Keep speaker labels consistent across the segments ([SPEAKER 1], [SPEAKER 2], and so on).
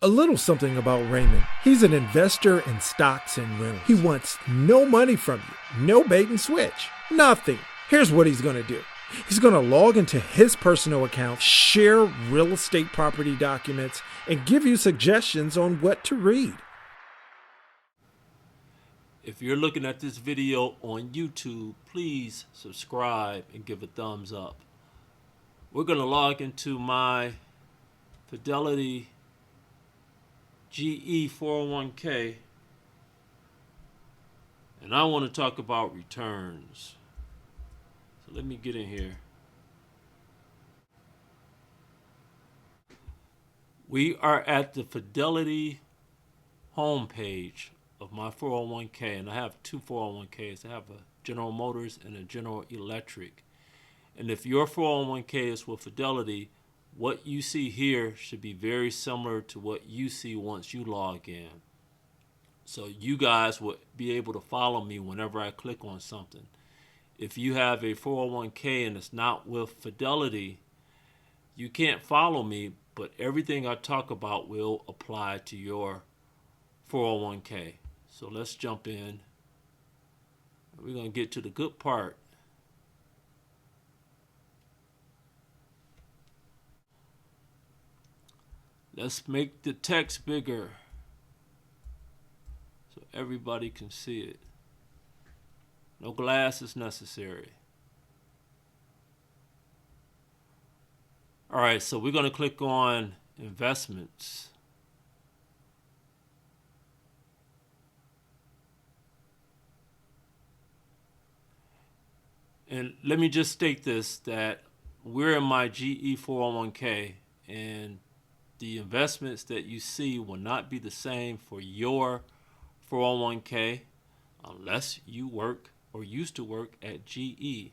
[SPEAKER 1] A little something about Raymond. He's an investor in stocks and rentals. He wants no money from you, no bait and switch, nothing. Here's what he's going to do. He's going to log into his personal account, share real estate property documents, and give you suggestions on what to read.
[SPEAKER 2] If you're looking at this video on YouTube, please subscribe and give a thumbs up. We're going to log into my Fidelity GE 401k, and I want to talk about returns. So let me get in here. We are at the Fidelity homepage of my 401k, and I have two 401ks. I have a General Motors and a General Electric. And if your 401k is with Fidelity, what you see here should be very similar to what you see once you log in. So you guys would be able to follow me whenever I click on something. If you have a 401k and it's not with Fidelity, you can't follow me, but everything I talk about will apply to your 401k. So let's jump in. We're going to get to the good part. Let's make the text bigger so everybody can see it. No glasses necessary. All right, so we're going to click on investments. And let me just state this, that we're in my GE 401k, and the investments that you see will not be the same for your 401k unless you work or used to work at GE.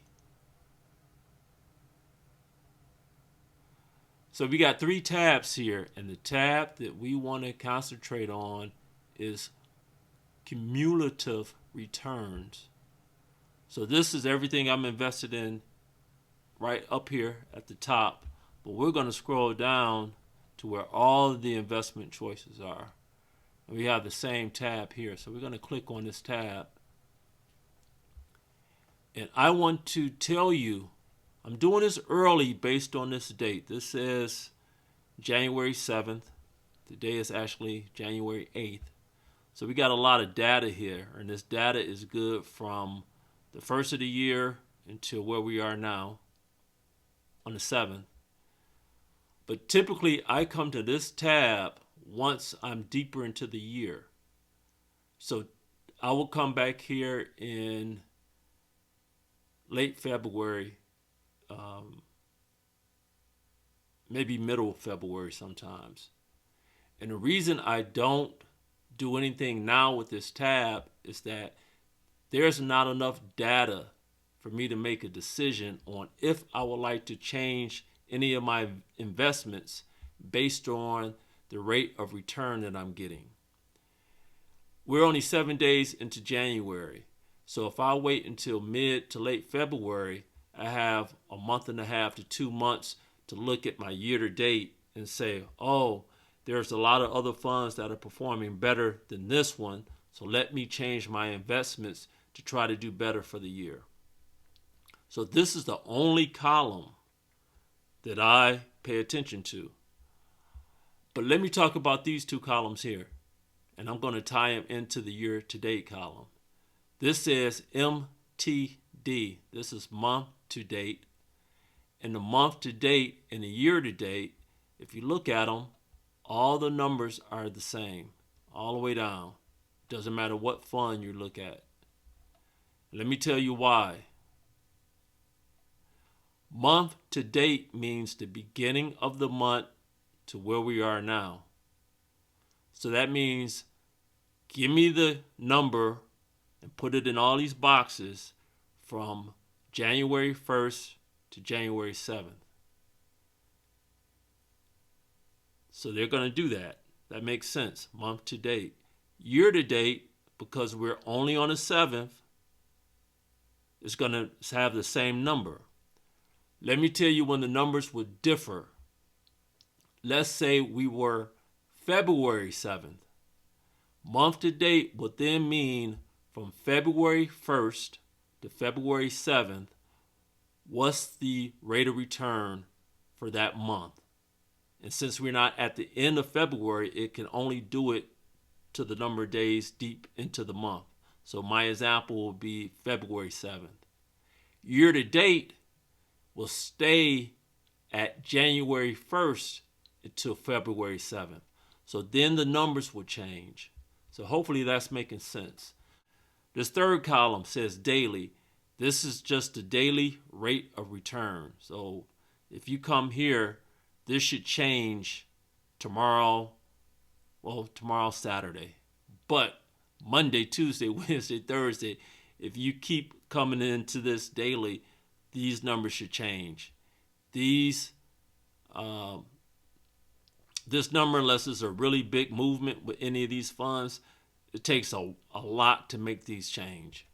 [SPEAKER 2] So we got three tabs here, and the tab that we want to concentrate on is cumulative returns. So this is everything I'm invested in right up here at the top, but we're going to scroll down to where all of the investment choices are. And we have the same tab here. So we're going to click on this tab. And I want to tell you, I'm doing this early based on this date. This is January 7th. Today is actually January 8th. So we got a lot of data here. And this data is good from the first of the year until where we are now on the 7th. But typically, I come to this tab once I'm deeper into the year. So I will come back here in late February, maybe middle of February sometimes. And the reason I don't do anything now with this tab is that there's not enough data for me to make a decision on if I would like to change any of my investments based on the rate of return that I'm getting. We're only 7 days into January. So if I wait until mid to late February, I have a month and a half to 2 months to look at my year to date and say, oh, there's a lot of other funds that are performing better than this one. So let me change my investments to try to do better for the year. So this is the only column that I pay attention to. But let me talk about these two columns here, and I'm going to tie them into the year-to-date column. This says MTD. This is month-to-date. And the month-to-date and the year-to-date, if you look at them, all the numbers are the same, all the way down. Doesn't matter what fund you look at. Let me tell you why. Month to date means the beginning of the month to where we are now. So that means give me the number and put it in all these boxes from January 1st to January 7th. So they're going to do that. That makes sense, month to date. Year to date, because we're only on the 7th, it's going to have the same number. Let me tell you when the numbers would differ. Let's say we were February 7th. Month to date would then mean from February 1st to February 7th, what's the rate of return for that month? And since we're not at the end of February, it can only do it to the number of days deep into the month. So my example will be February 7th. Year to date will stay at January 1st until February 7th. So then the numbers will change. So hopefully that's making sense. This third column says daily. This is just the daily rate of return. So if you come here, this should change tomorrow. Well, tomorrow's Saturday. But Monday, Tuesday, Wednesday, Thursday, if you keep coming into this daily, these numbers should change. This number, unless it's a really big movement with any of these funds, it takes a lot to make these change.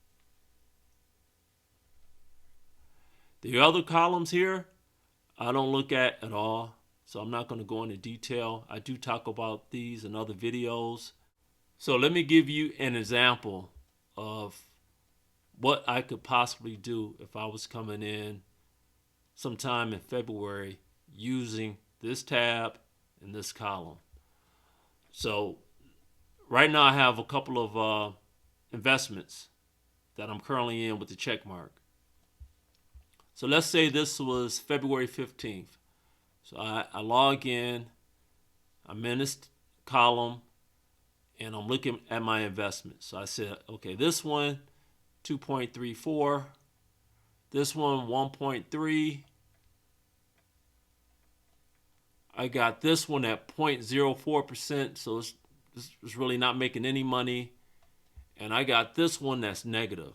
[SPEAKER 2] The other columns here, I don't look at all, so I'm not going to go into detail. I do talk about these in other videos. So let me give you an example of what I could possibly do if I was coming in sometime in February using this tab and this column. So right now I have a couple of investments that I'm currently in with the check mark. So let's say this was February 15th. So I log in, I'm in this column, and I'm looking at my investments. So I said, okay, this one, 2.34. This one, 1.3. I got this one at 0.04%, so it's really not making any money. And I got this one that's negative.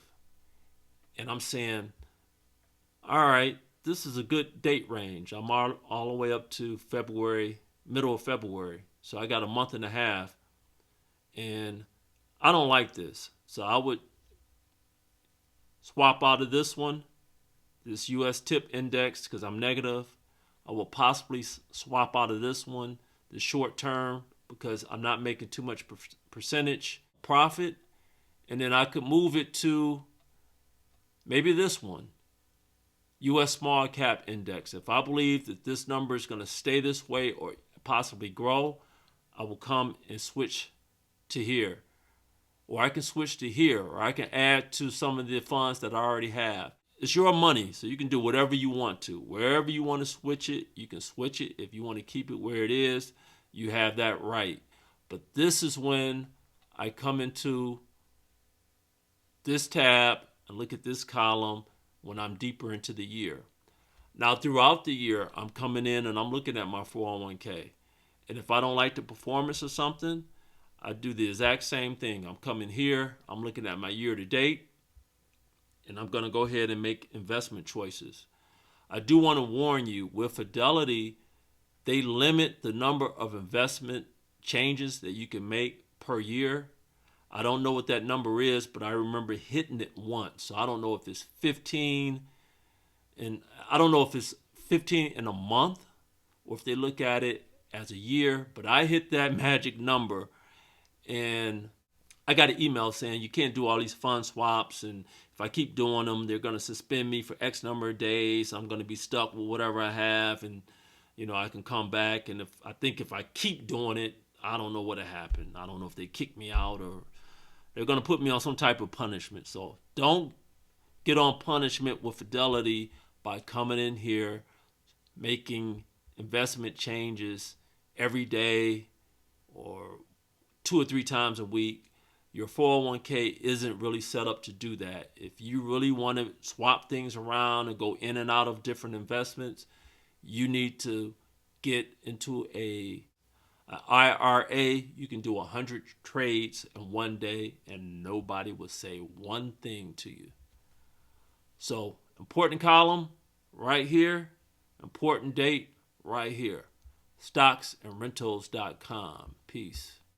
[SPEAKER 2] And I'm saying, all right, this is a good date range. I'm all the way up to February, middle of February. So I got a month and a half. And I don't like this. So I would swap out of this one, this US tip index, because I'm negative. I will possibly swap out of this one, the short term, because I'm not making too much percentage profit. And then I could move it to maybe this one, US small cap index. If I believe that this number is going to stay this way or possibly grow, I will come and switch to here. Or I can switch to here, or I can add to some of the funds that I already have. It's your money, so you can do whatever you want to. Wherever you want to switch it, you can switch it. If you want to keep it where it is, you have that right. But this is when I come into this tab and look at this column when I'm deeper into the year. Now, throughout the year, I'm coming in and I'm looking at my 401k. And if I don't like the performance of something, I do the exact same thing. I'm coming here, I'm looking at my year to date, and I'm going to go ahead and make investment choices. I do want to warn you, with Fidelity, they limit the number of investment changes that you can make per year. I don't know what that number is, but I remember hitting it once. So I don't know if it's 15, and I don't know if it's 15 in a month or if they look at it as a year, but I hit that magic number. And I got an email saying you can't do all these fund swaps, and if I keep doing them, they're going to suspend me for X number of days. I'm going to be stuck with whatever I have, and I can come back. And if I keep doing it, I don't know what'll happen. I don't know if they kick me out or they're going to put me on some type of punishment. So don't get on punishment with Fidelity by coming in here, making investment changes every day or 2 or 3 times a week. Your 401k isn't really set up to do that. If you really want to swap things around and go in and out of different investments, you need to get into a IRA. You can do 100 trades in one day and nobody will say one thing to you. So, important column right here, important date right here. Stocksandrentals.com. Peace.